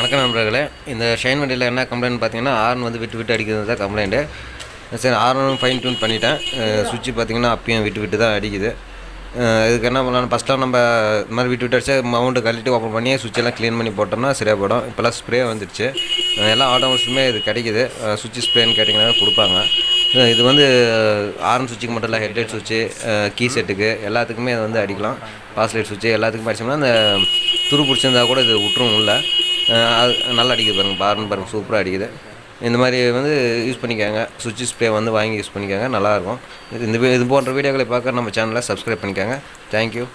வணக்கம் நண்பர்களே. இந்த ஷைன் வண்டியில் என்ன கம்ப்ளைண்ட் பார்த்தீங்கன்னா, ஹார்ன் வந்து விட்டு விட்டு அடிக்கிறது தான் கம்ப்ளைண்ட்டு. சரி, ஹார்னும் ஃபைன் டியூன் பண்ணிட்டேன். சுவிட்சு பார்த்தீங்கன்னா அப்பயும் விட்டு விட்டு தான் அடிக்குது. இதுக்கு என்ன பண்ணலாம், ஃபஸ்ட்லாம் நம்ம இது மாதிரி விட்டு விட்டு அடிச்சா மவுண்ட்டு கழட்டி ஓப்பன் பண்ணி சுவிட்செல்லாம் க்ளீன் பண்ணி போட்டோம்னா சரியாக போயிடும். இப்போல்லாம் ஸ்ப்ரே வந்துடுச்சு. எல்லா ஆட்டோமொபைல்ஸுமே இது கிடைக்குது. சுவிட்ச் ஸ்ப்ரேன்னு கேட்டிங்கன்னா கொடுப்பாங்க. இது வந்து ஹார்ன் சுவிட்சுக்கு மட்டும் இல்லை, ஹெட்லைட் சுவிட்சு, கீ செட்டுக்கு எல்லாத்துக்குமே இது வந்து அடிக்கலாம். பாஸ் லைட் சுவிட்சு எல்லாத்துக்குமே அடிச்சோம்னா அந்த துரு பிடிச்சிருந்தா கூட இது விட்டுரும் உள்ள. அது நல்லா அடிக்குது பாருங்கள், ஹார்ன் பாருங்கள் சூப்பராக அடிக்குது. இந்த மாதிரி வந்து யூஸ் பண்ணிக்கோங்க. சுவிட்ச் ஸ்ப்ரே வந்து வாங்கி யூஸ் பண்ணிக்கோங்க, நல்லாயிருக்கும். இது போன்ற வீடியோக்களை பார்க்க நம்ம சேனலை சப்ஸ்கிரைப் பண்ணிக்கோங்க. தேங்க்யூ.